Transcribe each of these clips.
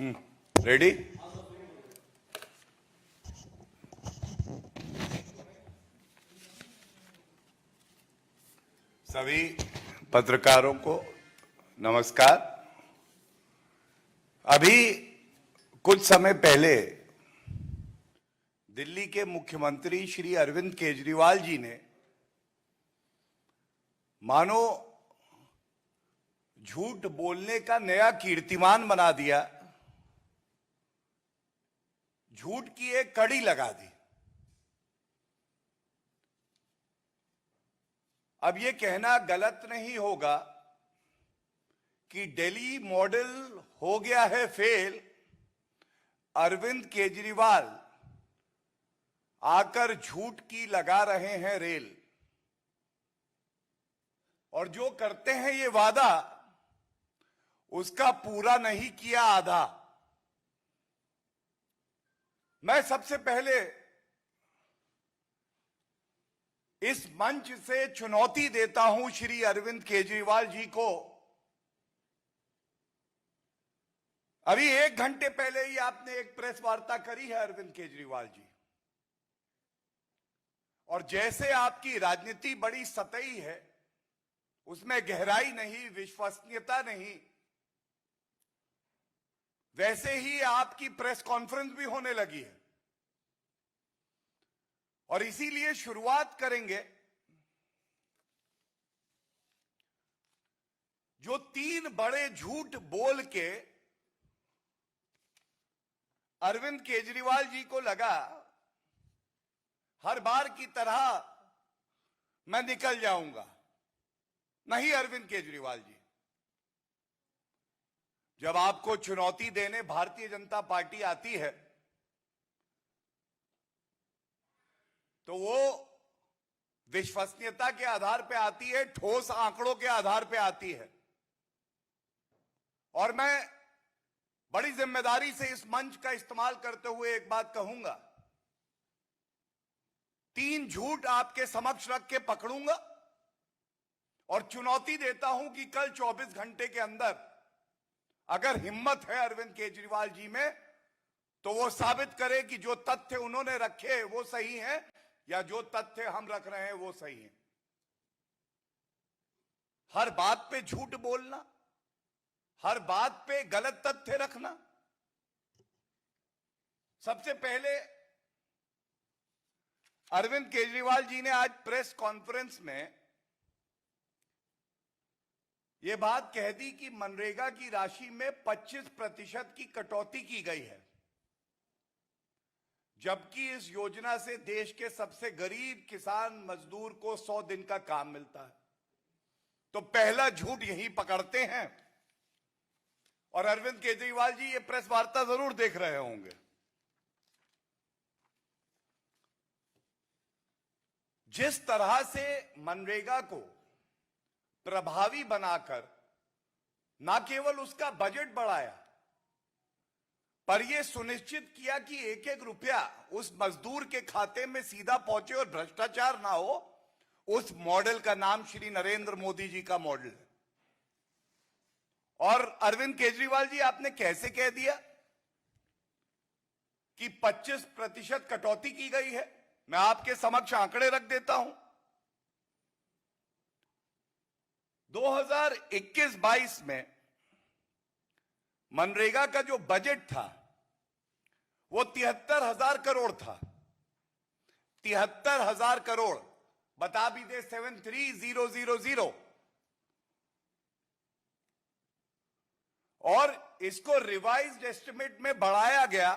Ready. सभी पत्रकारों को नमस्कार। अभी कुछ समय पहले दिल्ली के मुख्यमंत्री श्री अरविंद केजरीवाल जी ने मानो झूठ बोलने का नया कीर्तिमान बना दिया, झूठ की एक कड़ी लगा दी। अब ये कहना गलत नहीं होगा कि दिल्ली मॉडल हो गया है फेल, अरविंद केजरीवाल आकर झूठ की लगा रहे हैं रेल, और जो करते हैं ये वादा उसका पूरा नहीं किया आधा। मैं सबसे पहले इस मंच से चुनौती देता हूं श्री अरविंद केजरीवाल जी को। अभी 1 घंटे पहले ही आपने एक प्रेस वार्ता करी है अरविंद केजरीवाल जी, और जैसे आपकी राजनीति बड़ी सतही है, उसमें गहराई नहीं, विश्वसनीयता नहीं, वैसे ही आपकी प्रेस कॉन्फ्रेंस भी होने लगी है। और इसीलिए शुरुआत करेंगे जो 3 बड़े झूठ बोल के अरविंद केजरीवाल जी को लगा हर बार की तरह मैं निकल जाऊंगा। नहीं अरविंद केजरीवाल जी, जब आपको चुनौती देने भारतीय जनता पार्टी आती है तो वो विश्वसनीयता के आधार पे आती है, ठोस आंकड़ों के आधार पे आती है। और मैं बड़ी जिम्मेदारी से इस मंच का इस्तेमाल करते हुए एक बात कहूंगा, 3 झूठ आपके समक्ष रख के पकड़ूंगा और चुनौती देता हूं कि कल 24 घंटे के अंदर अगर हिम्मत है अरविंद केजरीवाल जी में तो वो साबित करे कि जो तथ्य उन्होंने रखे वो सही है या जो तथ्य हम रख रहे हैं वो सही है। हर बात पे झूठ बोलना, हर बात पे गलत तथ्य रखना। सबसे पहले अरविंद केजरीवाल जी ने आज प्रेस कॉन्फ्रेंस में यह बात कह दी कि मनरेगा की राशि में 25% की कटौती की गई है, जबकि इस योजना से देश के सबसे गरीब किसान मजदूर को 100 दिन का काम मिलता है। तो पहला झूठ यही पकड़ते हैं। और अरविंद केजरीवाल जी ये प्रेस वार्ता जरूर देख रहे होंगे। जिस तरह से मनरेगा को प्रभावी बनाकर ना केवल उसका बजट बढ़ाया, पर यह सुनिश्चित किया कि एक एक रुपया उस मजदूर के खाते में सीधा पहुंचे और भ्रष्टाचार ना हो, उस मॉडल का नाम श्री नरेंद्र मोदी जी का मॉडल है। और अरविंद केजरीवाल जी, आपने कैसे कह दिया कि 25% कटौती की गई है? मैं आपके समक्ष आंकड़े रख देता हूं। 2021-22 में मनरेगा का जो बजट था वो 73,000 करोड़ था। 73,000 करोड़, बता भी दे 73,000, और इसको रिवाइज्ड एस्टिमेट में बढ़ाया गया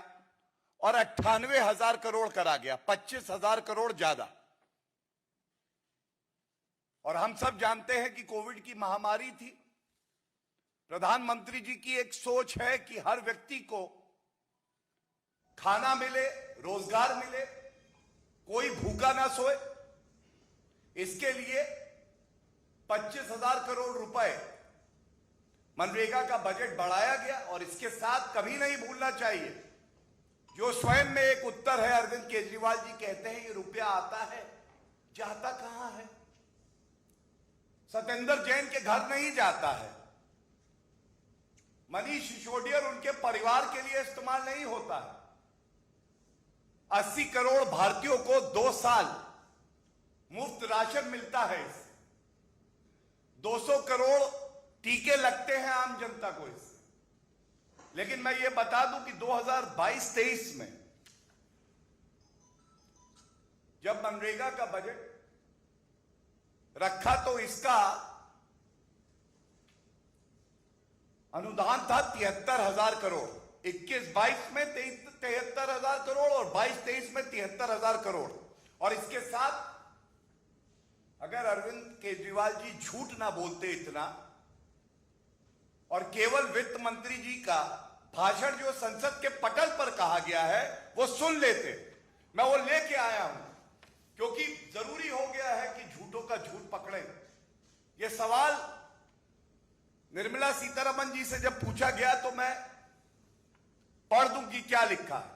और 98,000 करोड़ करा गया, 25,000 करोड़ ज्यादा। और हम सब जानते हैं कि कोविड की महामारी थी। प्रधानमंत्री जी की एक सोच है कि हर व्यक्ति को खाना मिले, रोजगार मिले, कोई भूखा ना सोए। इसके लिए 25,000 करोड़ रुपए मनरेगा का बजट बढ़ाया गया। और इसके साथ कभी नहीं भूलना चाहिए, जो स्वयं में एक उत्तर है, अरविंद केजरीवाल जी कहते हैं ये रुपया आता है, जाता कहां है? सत्येंद्र जैन के घर नहीं जाता है, मनीष सिसोदिया और उनके परिवार के लिए इस्तेमाल नहीं होता है। 80 करोड़ भारतीयों को 2 साल मुफ्त राशन मिलता है इससे। 200 करोड़ टीके लगते हैं आम जनता को इससे। लेकिन मैं ये बता दूं कि 2022-23 में जब मनरेगा का बजट रखा तो इसका अनुदान था 73,000 करोड़। 21-22 में 73,000 करोड़ और 22-23 में 73,000 करोड़। और इसके साथ अगर अरविंद केजरीवाल जी झूठ ना बोलते इतना और केवल वित्त मंत्री जी का भाषण जो संसद के पटल पर कहा गया है वो सुन लेते, मैं वो लेके आया हूं, क्योंकि जरूरी हो गया है कि झूठों का झूठ पकड़े। ये सवाल निर्मला सीतारमण जी से जब पूछा गया तो मैं पढ़ दूं कि क्या लिखा है।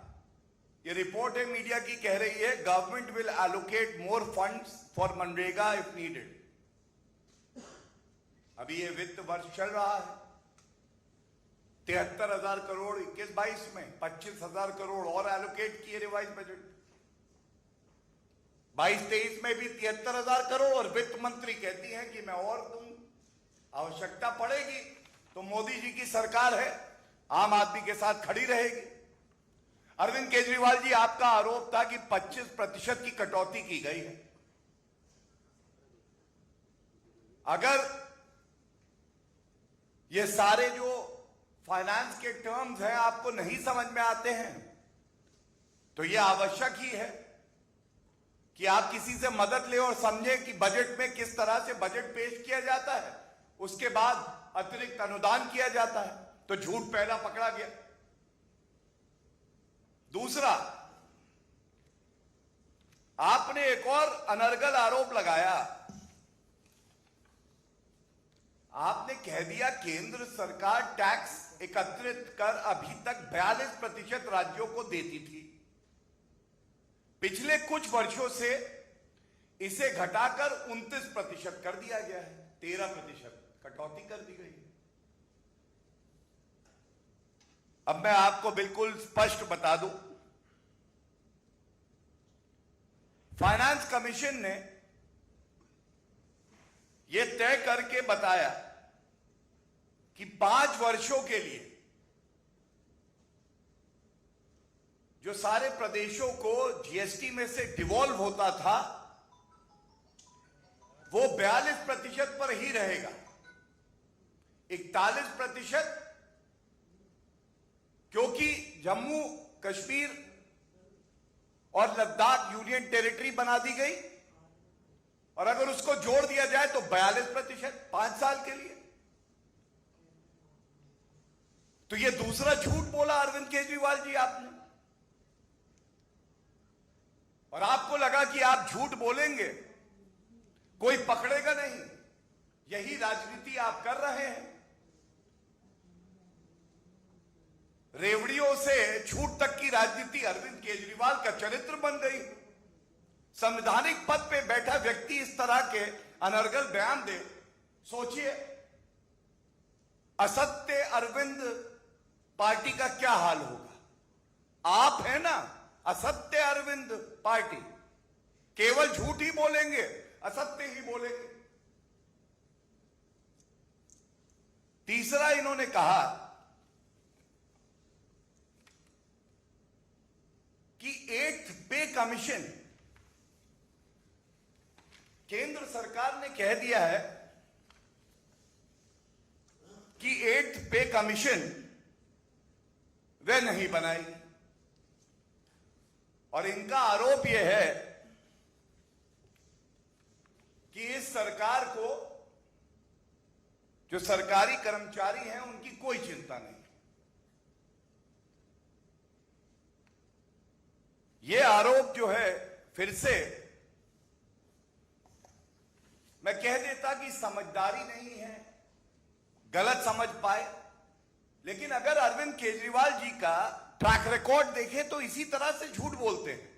ये रिपोर्ट है मीडिया की, कह रही है government will allocate more funds for MNREGA if needed. अभी ये वित्त वर्ष चल रहा है, 73,000 करोड़ 21-22 में, 25,000 करोड़ और एलोकेट किए रिवाइज बजट। 22-23 में भी 73,000 करोड़ और वित्त मंत्री कहती हैं कि मैं और दूं, आवश्यकता पड़ेगी तो मोदी जी की सरकार है, आम आदमी के साथ खड़ी रहेगी। अरविंद केजरीवाल जी, आपका आरोप था कि 25% की कटौती की गई है। अगर ये सारे जो फाइनेंस के टर्म्स हैं आपको नहीं समझ में आते हैं तो यह आवश्यक ही है कि आप किसी से मदद लें और समझें कि बजट में किस तरह से बजट पेश किया जाता है, उसके बाद अतिरिक्त अनुदान किया जाता है। तो झूठ पहला पकड़ा गया। दूसरा, आपने एक और अनर्गल आरोप लगाया। आपने कह दिया केंद्र सरकार टैक्स एकत्रित कर अभी तक 42% राज्यों को देती थी, पिछले कुछ वर्षों से इसे घटाकर 29% कर दिया गया है, 13% कटौती कर दी गई है। अब मैं आपको बिल्कुल स्पष्ट बता दूं, फाइनेंस कमीशन ने यह तय करके बताया कि 5 वर्षों के लिए जो सारे प्रदेशों को जीएसटी में से डिवॉल्व होता था वो 42% पर ही रहेगा। 41% क्योंकि जम्मू कश्मीर और लद्दाख यूनियन टेरिटरी बना दी गई और अगर उसको जोड़ दिया जाए तो 42% 5 साल के लिए। तो ये दूसरा झूठ बोला अरविंद केजरीवाल जी आपने, और आपको लगा कि आप झूठ बोलेंगे कोई पकड़ेगा नहीं। यही राजनीति आप कर रहे हैं। रेवड़ियों से झूठ तक की राजनीति अरविंद केजरीवाल का चरित्र बन गई। संवैधानिक पद पे बैठा व्यक्ति इस तरह के अनर्गल बयान दे, सोचिए असत्य अरविंद पार्टी का क्या हाल होगा। आप है ना असत्य अरविंद पार्टी, केवल झूठ ही बोलेंगे, असत्य ही बोलेंगे। तीसरा, इन्होंने कहा कि 8th पे कमीशन, केंद्र सरकार ने कह दिया है कि 8th पे कमीशन वे नहीं बनाएगी, और इनका आरोप यह है कि इस सरकार को जो सरकारी कर्मचारी हैं उनकी कोई चिंता नहीं। यह आरोप जो है, फिर से मैं कह देता कि समझदारी नहीं है, गलत समझ पाए, लेकिन अगर अरविंद केजरीवाल जी का ट्रैक रिकॉर्ड देखें तो इसी तरह से झूठ बोलते हैं,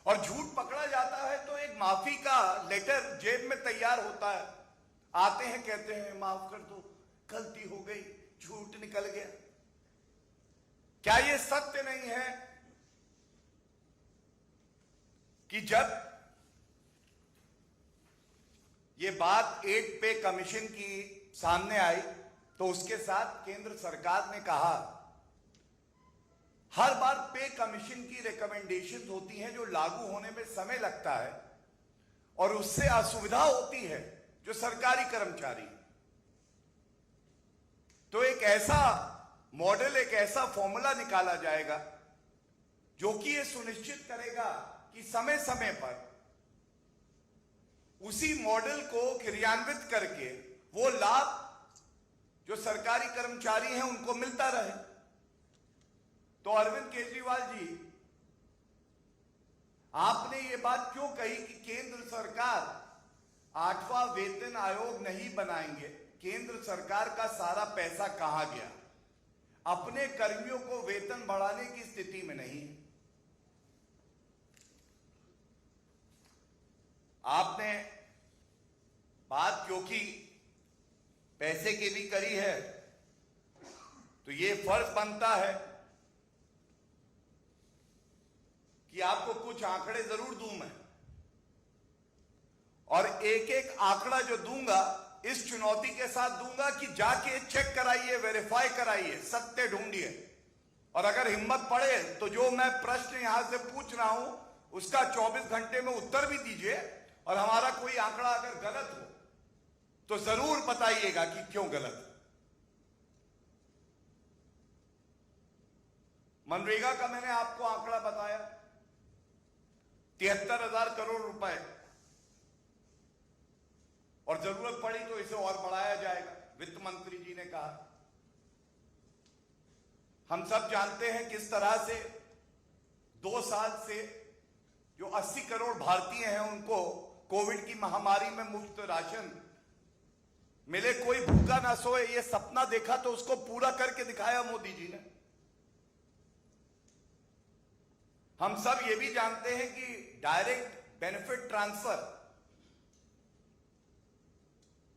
और झूठ पकड़ा जाता है तो एक माफी का लेटर जेब में तैयार होता है, आते हैं कहते हैं माफ कर दो, गलती हो गई, झूठ निकल गया। क्या यह सत्य नहीं है कि जब ये बात 8 पे कमीशन की सामने आई तो उसके साथ केंद्र सरकार ने कहा हर बार पे कमीशन की रिकमेंडेशंस होती हैं जो लागू होने में समय लगता है और उससे असुविधा होती है जो सरकारी कर्मचारी। तो एक ऐसा मॉडल, एक ऐसा फॉर्मूला निकाला जाएगा जो कि यह सुनिश्चित करेगा कि समय समय पर उसी मॉडल को क्रियान्वित करके वो लाभ जो सरकारी कर्मचारी हैं उनको मिलता रहे। तो अरविंद केजरीवाल जी, आपने ये बात क्यों कही कि केंद्र सरकार 8वां वेतन आयोग नहीं बनाएंगे? केंद्र सरकार का सारा पैसा कहां गया? अपने कर्मियों को वेतन बढ़ाने की स्थिति में नहीं है। आपने बात क्योंकि पैसे की भी करी है तो ये फर्ज बनता है कि आपको कुछ आंकड़े जरूर दूं मैं, और एक एक आंकड़ा जो दूंगा इस चुनौती के साथ दूंगा कि जाके चेक कराइए, वेरीफाई कराइए, सत्य ढूंढिए, और अगर हिम्मत पड़े तो जो मैं प्रश्न यहां से पूछ रहा हूं उसका 24 घंटे में उत्तर भी दीजिए, और हमारा कोई आंकड़ा अगर गलत हो तो जरूर बताइएगा कि क्यों गलत है। मनरेगा का मैंने आपको आंकड़ा बताया, 73,000 करोड़ रुपए, और जरूरत पड़ी तो इसे और बढ़ाया जाएगा, वित्त मंत्री जी ने कहा। हम सब जानते हैं किस तरह से 2 साल से जो 80 करोड़ भारतीय हैं उनको कोविड की महामारी में मुफ्त राशन मिले, कोई भूखा ना सोए, ये सपना देखा तो उसको पूरा करके दिखाया मोदी जी ने। हम सब ये भी जानते हैं कि direct benefit transfer,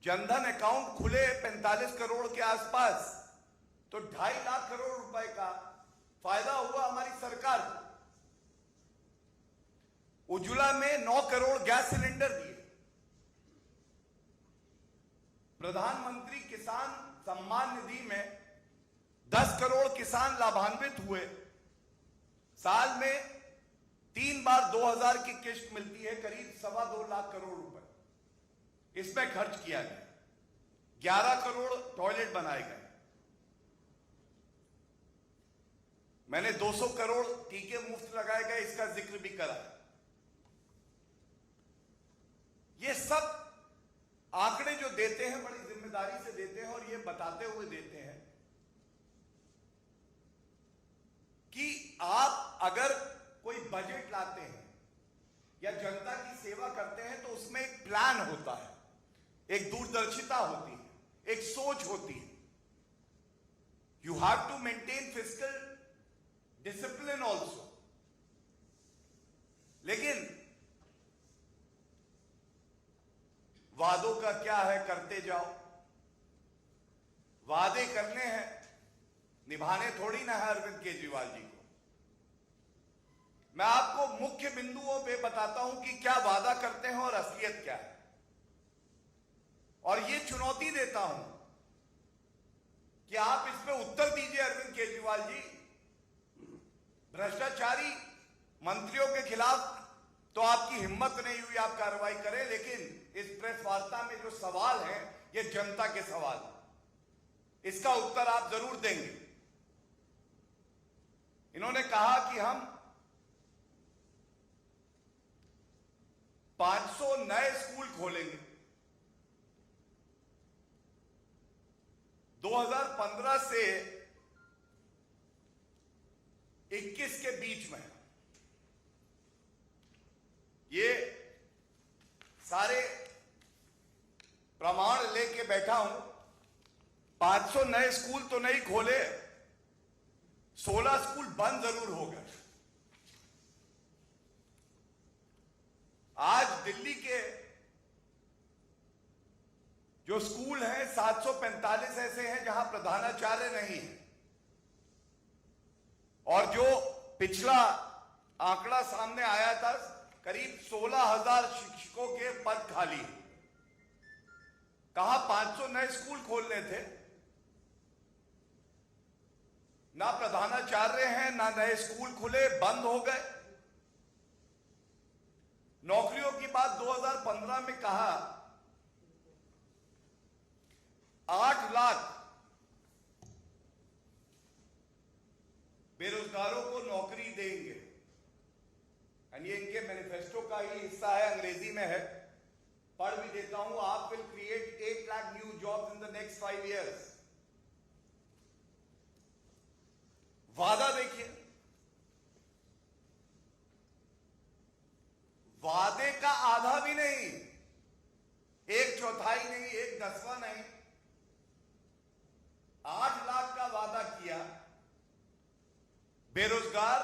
Jan Dhan account खुले 45 करोड़ के आसपास, तो 2.5 लाख करोड़ रुपए का फायदा हुआ हमारी सरकार को। उज्ज्वला में 9 करोड़ गैस सिलेंडर दिए, प्रधानमंत्री किसान सम्मान निधि में 10 करोड़ किसान लाभान्वित हुए, साल में 3 बार 2,000 की किस्त मिलती है, करीब 2.25 लाख करोड़ रुपए इसमें खर्च किया गया। 11 करोड़ टॉयलेट बनाए गए। मैंने 200 करोड़ टीके मुफ्त लगाए गए, इसका जिक्र भी करा। ये सब आंकड़े जो देते हैं बड़ी जिम्मेदारी से देते हैं, और ये बताते हुए देते हैं कि आप अगर कोई बजट लाते हैं या जनता की सेवा करते हैं तो उसमें एक प्लान होता है, एक दूरदर्शिता होती है, एक सोच होती है। You have to maintain fiscal discipline also. लेकिन वादों का क्या है, करते जाओ। वादे करने हैं, निभाने थोड़ी ना है अरविंद केजरीवाल जी को। मैं आपको मुख्य बिंदुओं पे बताता हूं कि क्या वादा करते हैं और असलियत क्या है, और ये चुनौती देता हूं कि आप इस पे उत्तर दीजिए अरविंद केजरीवाल जी। भ्रष्टाचारी मंत्रियों के खिलाफ तो आपकी हिम्मत नहीं हुई आप कार्रवाई करें, लेकिन इस प्रेस वार्ता में जो सवाल है ये जनता के सवाल है, इसका उत्तर आप जरूर देंगे। इन्होंने कहा कि हम 500 नए स्कूल खोलेंगे। 2015 से 21 के बीच में ये सारे प्रमाण लेके बैठा हूं। 500 नए स्कूल तो नहीं खोले, 16 स्कूल बंद जरूर हो गए। आज दिल्ली के जो जो स्कूल हैं 745 ऐसे हैं जहां प्रधानाचार्य नहीं है, और जो पिछला आंकड़ा सामने आया था करीब 16,000 शिक्षकों के पद खाली हैं। कहा 500 नए स्कूल खोलने थे, ना प्रधानाचार्य हैं ना नए स्कूल खुले, बंद हो गए। नौकरियों की बात 2015 में कहा 8 लाख बेरोजगारों को नौकरी देंगे, और ये इनके मैनिफेस्टो का ही हिस्सा है, अंग्रेजी में है, पढ़ भी देता हूं। आप will create 8 lakh new jobs in the next 5 years। वादा देखिए, वादे का आधा भी नहीं, 1/4 नहीं, 1/10 नहीं, 8 लाख का वादा किया। बेरोजगार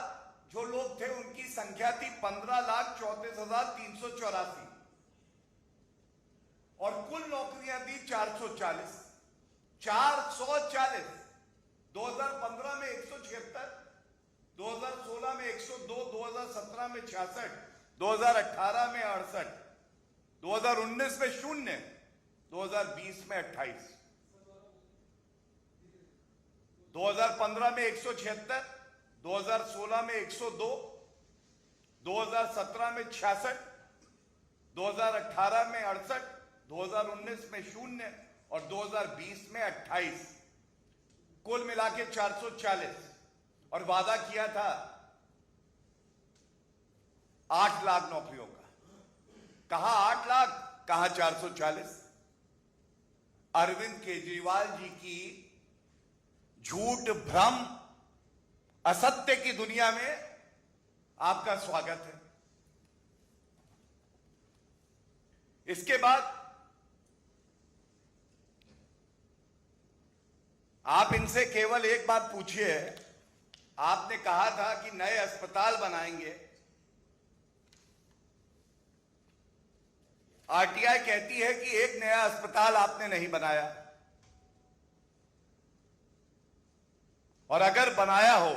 जो लोग थे उनकी संख्या थी 15,34,384, और कुल नौकरियां दी 440। 2015 में 176, 2016 में 102, 2017 में 66, 2018 में 68, 2019 में 0, 2020 में 28। 2015 में 176, 2016 में 102, 2017 में 66, 2018 में 68, 2019 में 0 और 2020 में 28, कुल मिला के 440। और वादा किया था 8 लाख नौकरियों का। कहा 8 लाख, कहा 440। अरविंद केजरीवाल जी की झूठ, भ्रम, असत्य की दुनिया में आपका स्वागत है। इसके बाद आप इनसे केवल एक बात पूछिए। आपने कहा था कि नए अस्पताल बनाएंगे, आरटीआई कहती है कि एक नया अस्पताल आपने नहीं बनाया, और अगर बनाया हो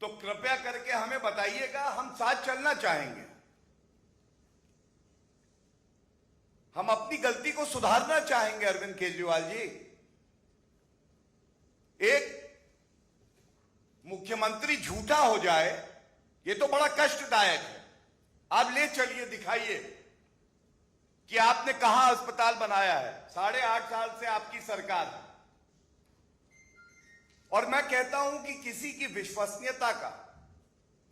तो कृपया करके हमें बताइएगा, हम साथ चलना चाहेंगे। हम अपनी गलती को सुधारना चाहेंगे। अरविंद केजरीवाल जी, एक मुख्यमंत्री झूठा हो जाए ये तो बड़ा कष्टदायक है। आप ले चलिए, दिखाइए कि आपने कहां अस्पताल बनाया है। 8.5 साल से आपकी सरकार है, और मैं कहता हूं कि किसी की विश्वसनीयता का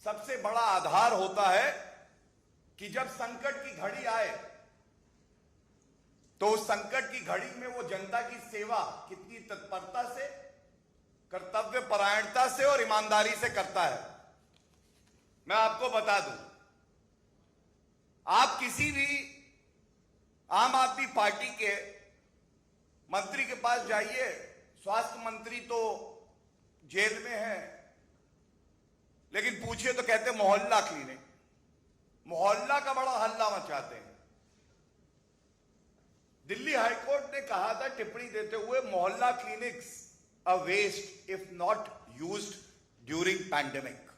सबसे बड़ा आधार होता है कि जब संकट की घड़ी आए तो उस संकट की घड़ी में वो जनता की सेवा कितनी तत्परता से, कर्तव्य परायणता से और ईमानदारी से करता है। मैं आपको बता दूं, आप किसी भी आम आदमी पार्टी के मंत्री के पास जाइए, स्वास्थ्य मंत्री तो जेल में है, लेकिन पूछिए तो कहते मोहल्ला क्लिनिक। मोहल्ला का बड़ा हल्ला मचाते हैं। दिल्ली हाईकोर्ट ने कहा था टिप्पणी देते हुए, mohalla clinics a waste if not used during pandemic.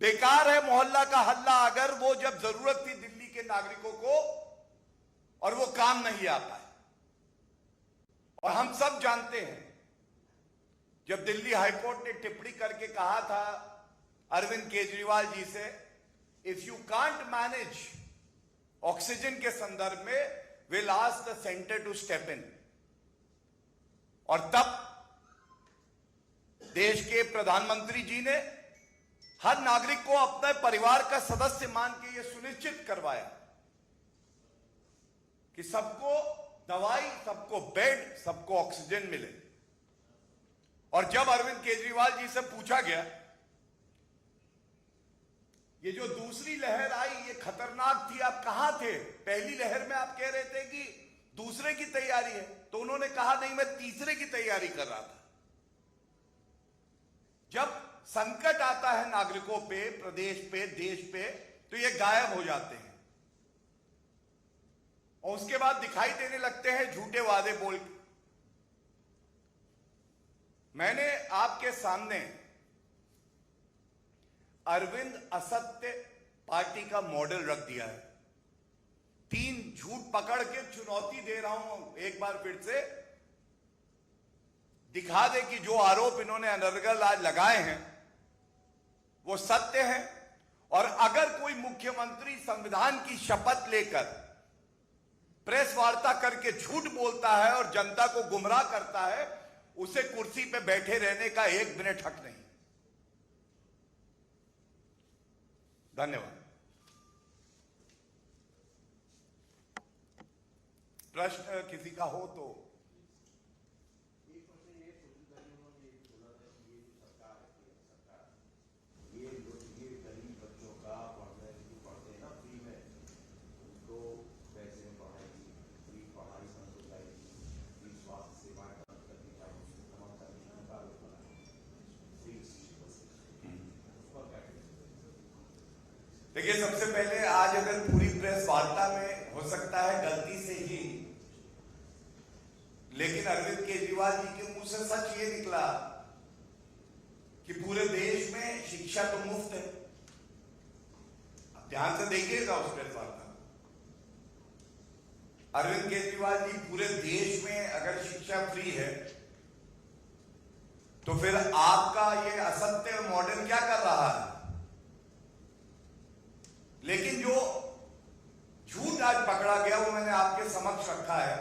बेकार है मोहल्ला का हल्ला अगर वो जब जरूरत थी दिल्ली के नागरिकों को और वो काम नहीं आ पाए। और हम सब जानते हैं, जब दिल्ली हाईकोर्ट ने टिप्पणी करके कहा था अरविंद केजरीवाल जी से, if you can't manage oxygen के संदर्भ में, will ask the centre to step in. और तब देश के प्रधानमंत्री जी ने हर नागरिक को अपने परिवार का सदस्य मान के यह सुनिश्चित करवाया कि सबको दवाई, सबको बेड, सबको ऑक्सीजन मिले। और जब अरविंद केजरीवाल जी से पूछा गया, ये जो दूसरी लहर आई ये खतरनाक थी, आप कहां थे? पहली लहर में आप कह रहे थे कि दूसरे की तैयारी है, तो उन्होंने कहा नहीं, मैं तीसरे की तैयारी कर रहा था। जब संकट आता है नागरिकों पे, प्रदेश पे, देश पे, तो ये गायब हो जाते हैं। और उसके बाद दिखाई देने लगते हैं झूठे वादे बोल के। मैंने आपके सामने अरविंद असत्य पार्टी का मॉडल रख दिया है। 3 झूठ पकड़ के चुनौती दे रहा हूं, एक बार फिर से दिखा दे कि जो आरोप इन्होंने अनर्गल आज लगाए हैं वो सत्य है। और अगर कोई मुख्यमंत्री संविधान की शपथ लेकर प्रेस वार्ता करके झूठ बोलता है और जनता को गुमराह करता है, उसे कुर्सी पे बैठे रहने का 1 मिनट हक नहीं। धन्यवाद। प्रश्न किसी का हो तो। देखिए, सबसे पहले आज अगर पूरी प्रेस वार्ता में हो सकता है गलती से ही, लेकिन अरविंद केजरीवाल जी के मुंह से सच ये निकला कि पूरे देश में शिक्षा तो मुफ्त है। अब ध्यान से देखिएगा उस प्रेस वार्ता। अरविंद केजरीवाल जी, पूरे देश में अगर शिक्षा फ्री है तो फिर आपका ये असत्य मॉडल क्या कर रहा है? लेकिन जो झूठ आज पकड़ा गया वो मैंने आपके समक्ष रखा है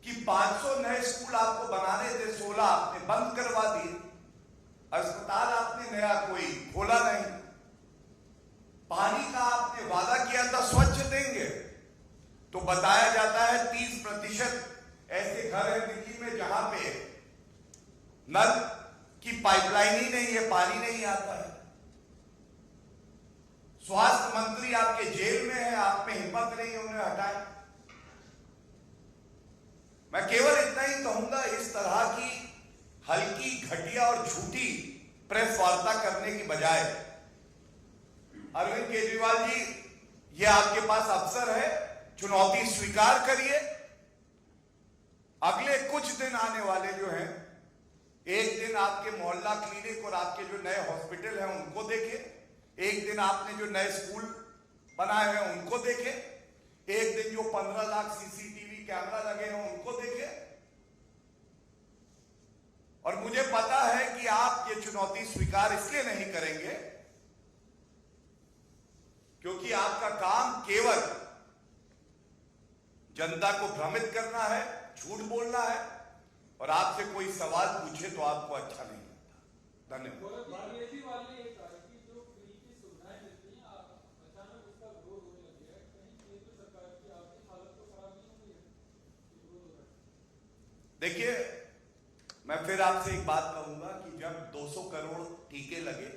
कि 500 नए स्कूल आपको बनाने थे, 16 आपने बंद करवा दिए। अस्पताल आपने नया कोई खोला नहीं। पानी का आपने वादा किया था स्वच्छ देंगे, तो बताया जाता है 30% ऐसे घर हैं दिल्ली में जहां पे नल की पाइपलाइन ही नहीं है, पानी नहीं आता है। स्वास्थ्य मंत्री आपके जेल में है, आप में हिम्मत नहीं है उन्हें हटाए। मैं केवल इतना ही कहूंगा, इस तरह की हल्की, घटिया और झूठी प्रेस वार्ता करने की बजाय अरविंद केजरीवाल जी, ये आपके पास अवसर है, चुनौती स्वीकार करिए। अगले कुछ दिन आने वाले जो हैं, एक दिन आपके मोहल्ला क्लिनिक और आपके जो नए हॉस्पिटल हैं उनको देखें, एक दिन आपने जो नए स्कूल बनाए हैं उनको देखें, एक दिन जो 15 लाख सीसीटीवी कैमरा लगे हैं उनको देखें। और मुझे पता है कि आप ये चुनौती स्वीकार इसलिए नहीं करेंगे क्योंकि आपका काम केवल जनता को भ्रमित करना है, झूठ बोलना है, और आपसे कोई सवाल पूछे तो आपको अच्छा नहीं लगता। धन्यवाद। देखिए, मैं फिर आपसे एक बात कहूंगा कि जब 200 करोड़ टीके लगे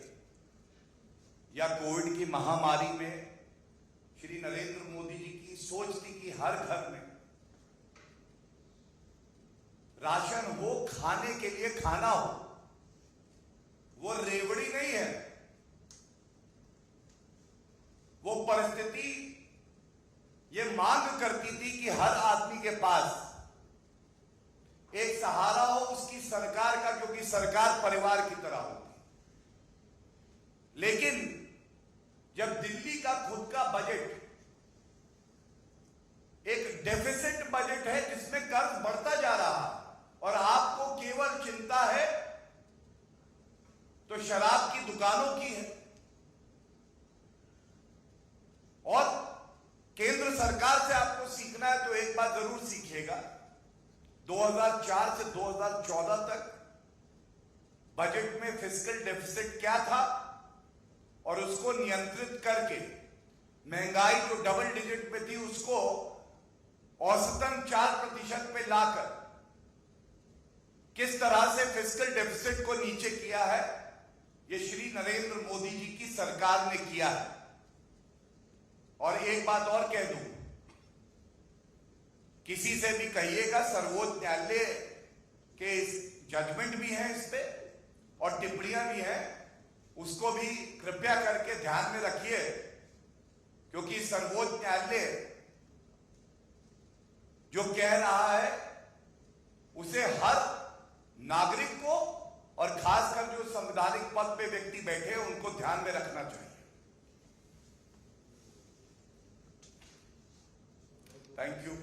या कोविड की महामारी में श्री नरेंद्र मोदी जी की सोच थी कि हर घर में राशन हो, खाने के लिए खाना हो, वो रेवड़ी नहीं है। वो परिस्थिति ये मांग करती थी कि हर आदमी के पास एक सहारा हो उसकी सरकार का, क्योंकि सरकार परिवार की तरह होती। लेकिन जब दिल्ली का खुद का बजट एक डेफिसिट बजट है जिसमें कर्ज बढ़ता जा रहा है और आपको केवल चिंता है तो शराब की दुकानों की है, और केंद्र सरकार से आपको सीखना है तो एक बात जरूर सीखिएगा। 2004 से 2014 तक बजट में फिस्कल डेफिसिट क्या था और उसको नियंत्रित करके महंगाई जो डबल डिजिट में थी उसको औसतन 4% पे लाकर किस तरह से फिस्कल डेफिसिट को नीचे किया है, ये श्री नरेंद्र मोदी जी की सरकार ने किया है। और एक बात और कह दूं, किसी से भी कहिएगा, सर्वोच्च न्यायालय के जजमेंट भी हैं इस पे और टिप्पणियां भी हैं, उसको भी कृपया करके ध्यान में रखिए, क्योंकि सर्वोच्च न्यायालय जो कह रहा है उसे हर नागरिक को और खासकर जो संवैधानिक पद पे व्यक्ति बैठे हैं उनको ध्यान में रखना चाहिए। Thank you.